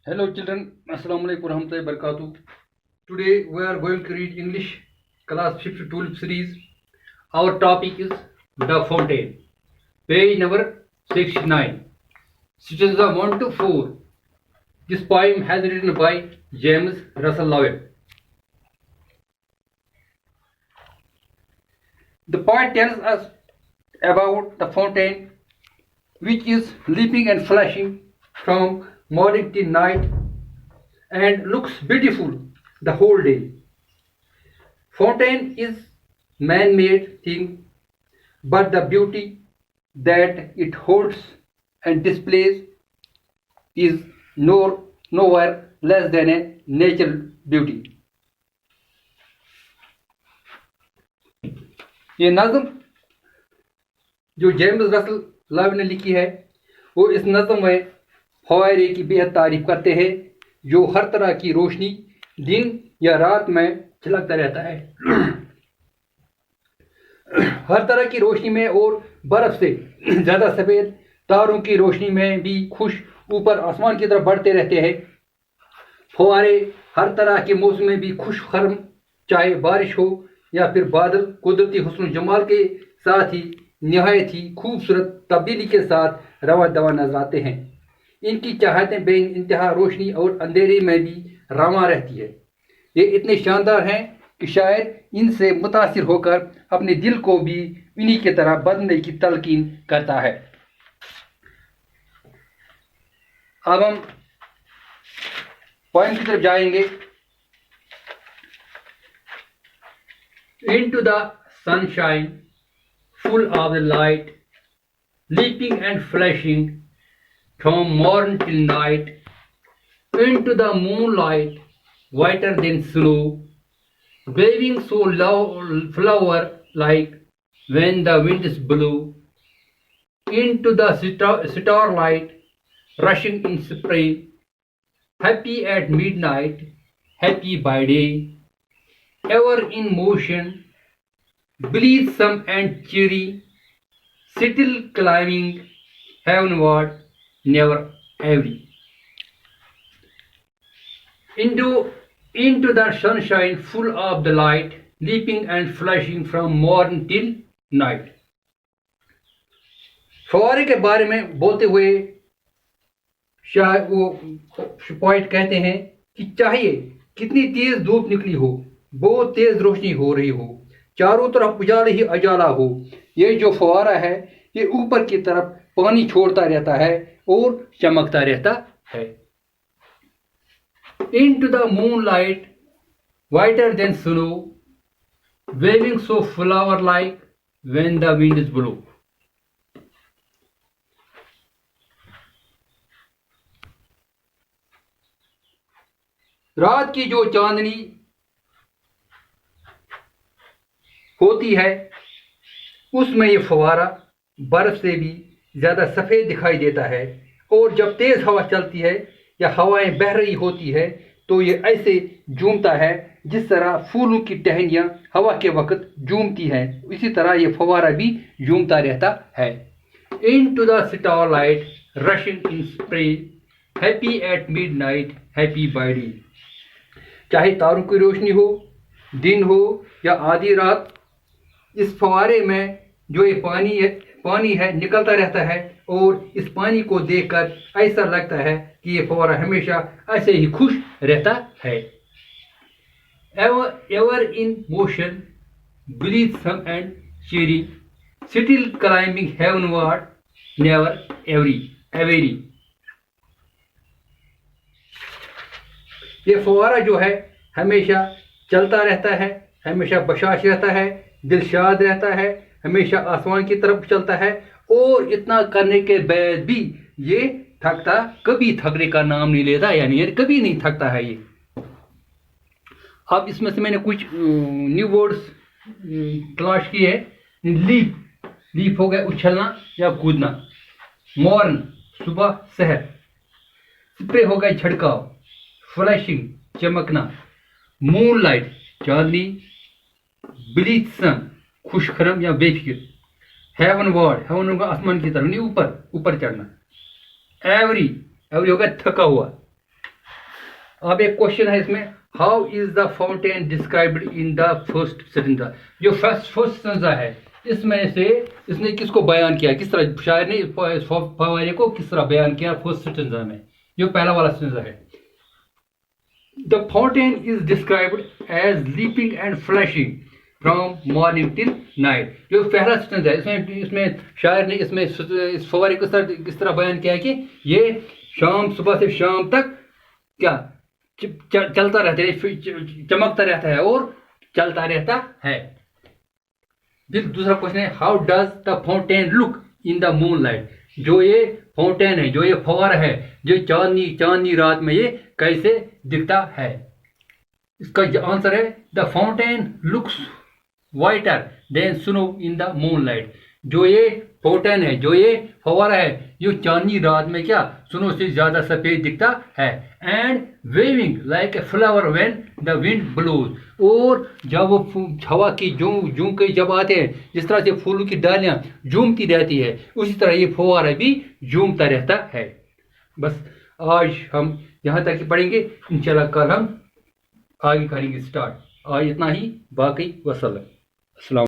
Hello children, Assalamu alaikum warahmatullahi wabarakatuh. Today we are going to read English class 5th tulip series. Our topic is The Fountain. Page number 69. Stanza 1 to 4. This poem has been written by James Russell Lowell. The poet tells us about the fountain which is leaping and flashing from morning till night and looks beautiful the whole day. Fountain is man-made thing, but the beauty that it holds and displays is nowhere less than a natural beauty. ये नज़म जो James Russell love ने लिखी है वो इस नज़म में फवारे की बेहद तारीफ करते हैं जो हर तरह की रोशनी दिन या रात में झलकता रहता है। हर तरह की रोशनी में और बर्फ से ज़्यादा सफ़ेद तारों की रोशनी में भी खुश ऊपर आसमान की तरफ बढ़ते रहते हैं। फवारे हर तरह के मौसम में भी खुश खर्म, चाहे बारिश हो या फिर बादल, कुदरती हुस्न जमाल के साथ ही निहायत ही खूबसूरत तब्दीली के साथ रवा दवा नजर आते हैं। इनकी चाहतें बे इंतहा रोशनी और अंधेरे में भी रवा रहती है। ये इतने शानदार हैं कि शायर इनसे मुतासिर होकर अपने दिल को भी इन्हीं की तरह बदलने की तलकीन करता है। अब हम पॉइंट की तरफ जाएंगे। Into the sunshine, full of the light, leaping and flashing from morn till night, into the moonlight, whiter than snow, waving so flower-like when the winds blow, into the starlight, rushing in spring, happy at midnight, happy by day, ever in motion, blithesome and cheery, still climbing heavenward, never every. Into the sunshine full of the light, leaping and flashing from morn till night. फवारे के बारे में बोलते हुए शायद वो point कहते हैं कि चाहिए कितनी तेज धूप निकली हो, बहुत तेज रोशनी हो रही हो, चारों तरफ उजाला ही उजाला हो, ये जो फवारा है ये ऊपर की तरफ पानी छोड़ता रहता है और चमकता रहता है। Into the moonlight, whiter than snow, waving so flower-like when the winds blow. रात की जो चांदनी होती है उसमें ये फवारा बर्फ से भी ज़्यादा सफ़ेद दिखाई देता है और जब तेज़ हवा चलती है या हवाएं बह रही होती है तो ये ऐसे झूमता है जिस तरह फूलों की टहनियाँ हवा के वक्त झूमती हैं, इसी तरह ये फवारा भी झूमता रहता है। Into the starlight, rushing in spray, happy at midnight, happy by day. चाहे तारों की रोशनी हो, दिन हो या आधी रात, इस फवारे में जो ये पानी है निकलता रहता है और इस पानी को देखकर ऐसा लगता है कि ये फवारा हमेशा ऐसे ही खुश रहता है। Ever in motion, blithesome and cheery, still climbing heavenward, never every. ये फवारा जो है हमेशा चलता रहता है, हमेशा बशाश रहता है, दिलशाद रहता है, हमेशा आसमान की तरफ चलता है और इतना करने के बाद भी ये कभी थकने का नाम नहीं लेता, यानी ये कभी नहीं थकता है ये। अब इसमें से मैंने कुछ न्यू वर्ड्स तलाश किए हैं। लीप हो गया उछलना या कूदना, मॉर्न सुबह सहर, स्प्रे हो गया छिड़काव, फ्लैशिंग चमकना, मूनलाइट चांदनी, ब्लीथसम खुशखरम या बेफिक्र, हेवन होगा आसमान की तरफ नहीं ऊपर चढ़ना, एवरी होगा थका हुआ, अब एक क्वेश्चन है इसमें, how is the fountain described in the first stanza. जो फर्स्ट स्टेंजा है इसमें से इसने किसको बयान किया, किस तरह शायर ने इस फव्वारे को किस तरह बयान किया फर्स्ट स्टेंजा में, जो पहला वाला स्टेंजा है। The fountain is described as leaping and flashing from morning till night. जो पहला स्टेंजा है इसमें शायर ने इसमें इस फव्वारे को किस तरह बयान किया कि ये सुबह से शाम तक क्या चलता रहता है, चमकता रहता है और चलता रहता है। फिर दूसरा क्वेश्चन है, how does the fountain look in the moon light. जो ये फाउंटेन है, जो ये फव्वारा है, जो चांदनी रात में ये कैसे दिखता है। इसका जो आंसर है, the fountain looks whiter than snow in the moon light. जो ये फाउंटेन है, जो ये फव्वारा है, जो चांदनी रात में क्या स्नो से ज्यादा सफेद दिखता है। And waving like a flower when the wind blows. और जब वो हवा की झोंके जब आते हैं, जिस तरह से फूलों की डालियां झूमती रहती है, उसी तरह ये फव्वारा भी झूमता रहता है। बस आज हम यहाँ तक ही पढ़ेंगे, इंशाल्लाह कल हम आगे करेंगे स्टार्ट। आज इतना ही, बाकी वसल्लम। अस्सलाम।